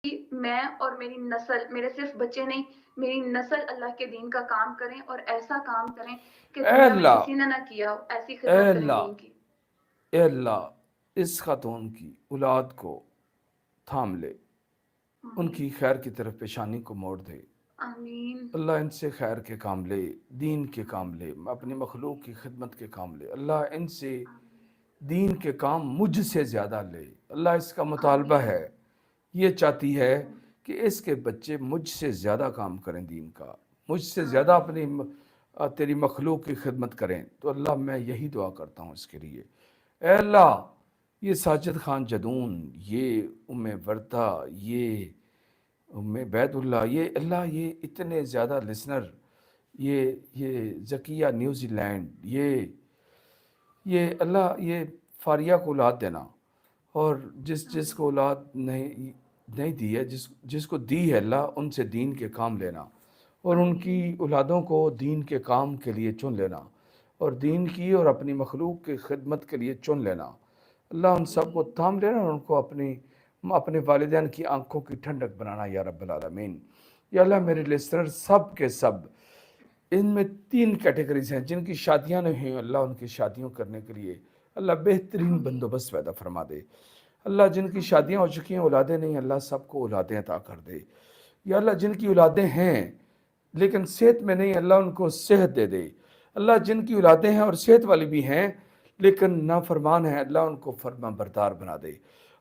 میں اور میری نسل، میرے صرف بچے نہیں، میری نسل اللہ کے دین کا کام کریں اور ایسا کام کریں کہ اے دنیا میں اللہ، کسی نے نہ کیا ہو، ایسی اے خدمت کریں اللہ، دین کی۔ اے اللہ، اس خاتون کی اولاد کو تھام لے، ان آمین کی خیر کی طرف پیشانی کو موڑ دے۔ آمین اللہ ان سے خیر کے کام لے، دین کے کام لے، اپنی مخلوق کی خدمت کے کام لے۔ اللہ ان سے دین کے کام مجھ سے زیادہ لے۔ اللہ اس کا مطالبہ آمین ہے، یہ چاہتی ہے کہ اس کے بچے مجھ سے زیادہ کام کریں دین کا، مجھ سے زیادہ آمین اپنی تیری مخلوق کی خدمت کریں۔ تو اللہ میں یہی دعا کرتا ہوں اس کے لیے۔ اے اللہ، یہ ساجد خان جدون، یہ ام وردہ، یہ ام بیت اللہ، یہ اللہ، یہ اتنے زیادہ لسنر، یہ ذکیہ نیوزی لینڈ، یہ اللہ، یہ فاریہ کو اولاد دینا، اور جس کو اولاد نہیں دی ہے، جس کو دی ہے اللہ، ان سے دین کے کام لینا، اور ان کی آمین اولادوں کو دین کے کام کے لیے چن لینا، اور دین کی اور اپنی مخلوق کی خدمت کے لیے چن لینا۔ اللہ ان سب کو آمین تھام لینا، اور ان کو اپنے والدین کی آنکھوں کی ٹھنڈک بنانا یا رب العالمین۔ یا اللہ، میرے آمین لسنر سب کے سب، ان میں 3 کیٹیگریز ہیں جن کی شادیاں نہیں ہیں، اللہ ان کی شادیوں کرنے کے لیے اللہ بہترین آمین بندوبست پیدا فرما دے۔ اللہ جن کی آمین شادیاں ہو چکی ہیں، اولادیں نہیں، اللہ سب کو اولادیں عطا کر دے۔ یا اللہ جن کی اولادیں ہیں لیکن صحت میں نہیں، اللہ ان کو صحت دے دے۔ اللہ جن کی اولادیں ہیں اور صحت والی بھی ہیں لیکن نافرمان ہیں، اللہ ان کو فرما بردار بنا دے۔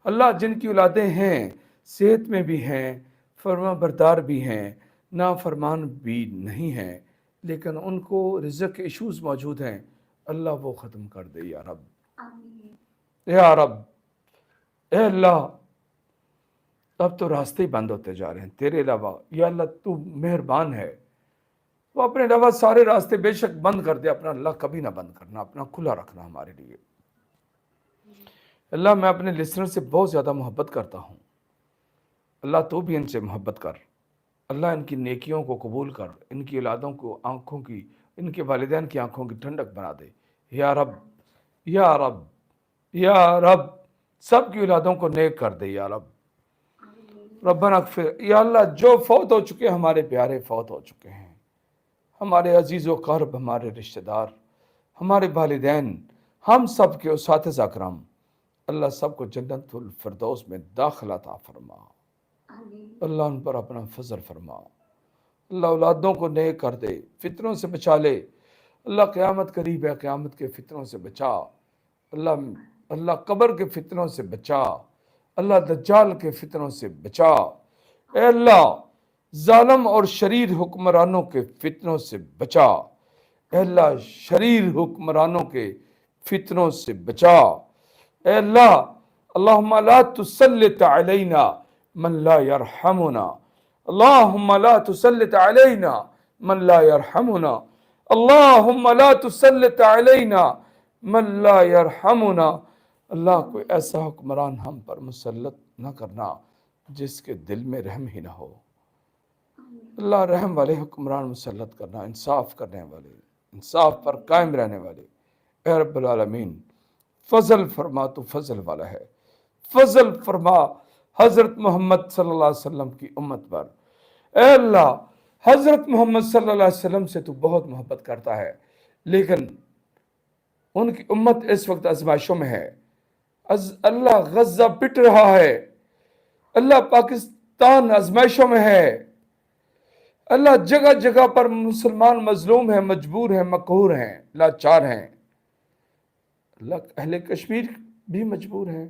اللہ جن کی اولادیں ہیں، صحت میں بھی ہیں، فرما بردار بھی ہیں، نافرمان بھی نہیں ہیں، لیکن ان کو رزق کے ایشوز موجود ہیں، اللہ وہ ختم کر دے یا رب۔ آمین یا رب، اے اللہ، اب تو راستے ہی بند ہوتے جا رہے ہیں تیرے علاوہ۔ یا اللہ تو مہربان ہے، تو اپنے علاوہ سارے راستے بے شک بند کر دے، اپنا اللہ کبھی نہ بند کرنا، اپنا کھلا رکھنا ہمارے لیے۔ اللہ میں اپنے لسنر سے بہت زیادہ محبت کرتا ہوں، اللہ تو بھی ان سے محبت کر۔ اللہ ان کی نیکیوں کو قبول کر، ان کی اولادوں کو آنکھوں کی، ان کے والدین کی آنکھوں کی ٹھنڈک بنا دے یا رب، یا رب، یا رب، سب کی اولادوں کو نیک کر دے یا رب۔ آمین ربنا اغفر، یا اللہ جو فوت ہو چکے، ہمارے پیارے فوت ہو چکے ہیں، ہمارے عزیز و قرب، ہمارے رشتہ دار، ہمارے والدین، ہم سب کے اساتذہ کرام، اللہ سب کو جنت الفردوس میں داخلہ عطا فرما۔ آمین اللہ ان پر اپنا فضل فرما۔ اللہ اولادوں کو نیک کر دے، فتنوں سے بچا لے۔ اللہ قیامت قریب ہے، قیامت کے فتنوں سے بچا۔ اللہ قبر کے فتنوں سے بچا۔ اللہ دجال کے فتنوں سے بچا۔ اے اللہ ظالم اور شریر حکمرانوں کے فتنوں سے بچا۔ اے اللہ آمین شریر حکمرانوں کے فتنوں سے بچا۔ اے اللہ، اللہم لا تسلط علینا من لا یرحمنا، اللہم لا تسلط علینا من لا یرحمنا، اللہم لا تسلط علینا من لا یرحمنا۔ اللہ کوئی ایسا حکمران ہم پر مسلط نہ کرنا جس کے دل میں رحم ہی نہ ہو۔ اللہ رحم والے حکمران مسلط کرنا، انصاف کرنے والے، انصاف پر قائم رہنے والے۔ اے رب العالمین، فضل فرما، تو فضل والا ہے، فضل فرما حضرت محمد صلی اللہ علیہ وسلم کی امت پر۔ اے اللہ حضرت محمد صلی اللہ علیہ وسلم سے تو بہت محبت کرتا ہے، لیکن ان کی امت اس وقت آزمائشوں میں ہے۔ اللہ غزہ پٹ رہا ہے، اللہ پاکستان آزمائشوں میں ہے، اللہ جگہ جگہ پر مسلمان مظلوم ہیں، مجبور ہیں، مقہور ہیں، لاچار ہیں۔ اللہ اہل کشمیر بھی مجبور ہیں،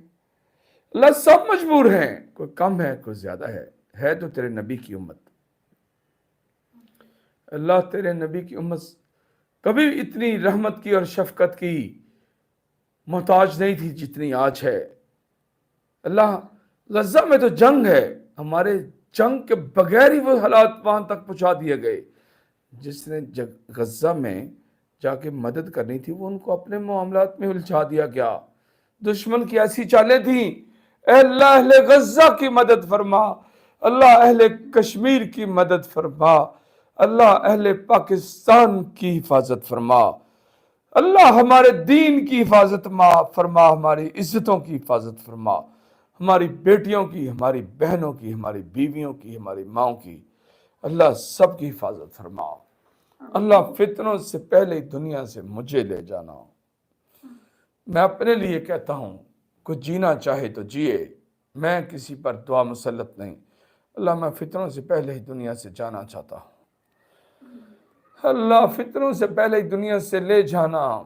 اللہ سب مجبور ہیں، کوئی کم ہے کوئی زیادہ ہے تو تیرے نبی کی امت۔ اللہ تیرے نبی کی امت کبھی اتنی رحمت کی اور شفقت کی محتاج نہیں تھی جتنی آج ہے۔ اللہ غزہ میں تو جنگ ہے، ہمارے جنگ کے بغیر ہی وہ حالات وہاں تک پہنچا دیے گئے۔ جس نے غزہ میں جا کے مدد کرنی تھی، وہ ان کو اپنے معاملات میں الجھا دیا گیا۔ دشمن کی ایسی چالیں تھیں۔ اے اللہ اہل غزہ کی مدد فرما، اللہ اہل کشمیر کی مدد فرما، اللہ اہل پاکستان کی حفاظت فرما، اللہ ہمارے دین کی حفاظت فرما، ہماری عزتوں کی حفاظت فرما، ہماری بیٹیوں کی، ہماری بہنوں کی، ہماری بیویوں کی، ہماری ماؤں کی، اللہ سب کی حفاظت فرما۔ اللہ فتنوں سے پہلے ہی دنیا سے مجھے لے جانا۔ میں اپنے لیے کہتا ہوں، کوئی جینا چاہے تو جیے، میں کسی پر دعا مسلط نہیں۔ اللہ میں فتنوں سے پہلے ہی دنیا سے جانا چاہتا ہوں۔ اللہ فتنوں سے پہلے ہی دنیا سے لے جانا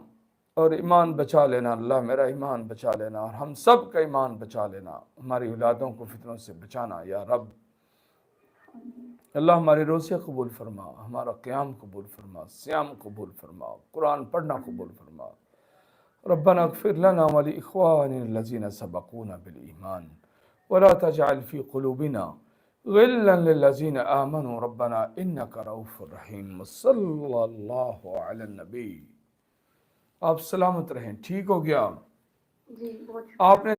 اور ایمان بچا لینا۔ اللہ میرا ایمان بچا لینا اور ہم سب کا ایمان بچا لینا، ہماری اولادوں کو فتنوں سے بچانا یا رب۔ اللہ ہمارے روزے قبول فرما، ہمارا قیام قبول فرما، صیام قبول فرما، قرآن پڑھنا قبول فرما۔ ربنا اغفر لنا ولإخواننا الذين سبقونا بالإيمان ولا تجعل في قلوبنا غلا للذين آمنوا ربنا إنك رؤوف رحيم صلی اللہ علی النبی۔ آپ سلامت رہیں، ٹھیک ہو گیا؟ جی بہت شکریہ۔ آپ نے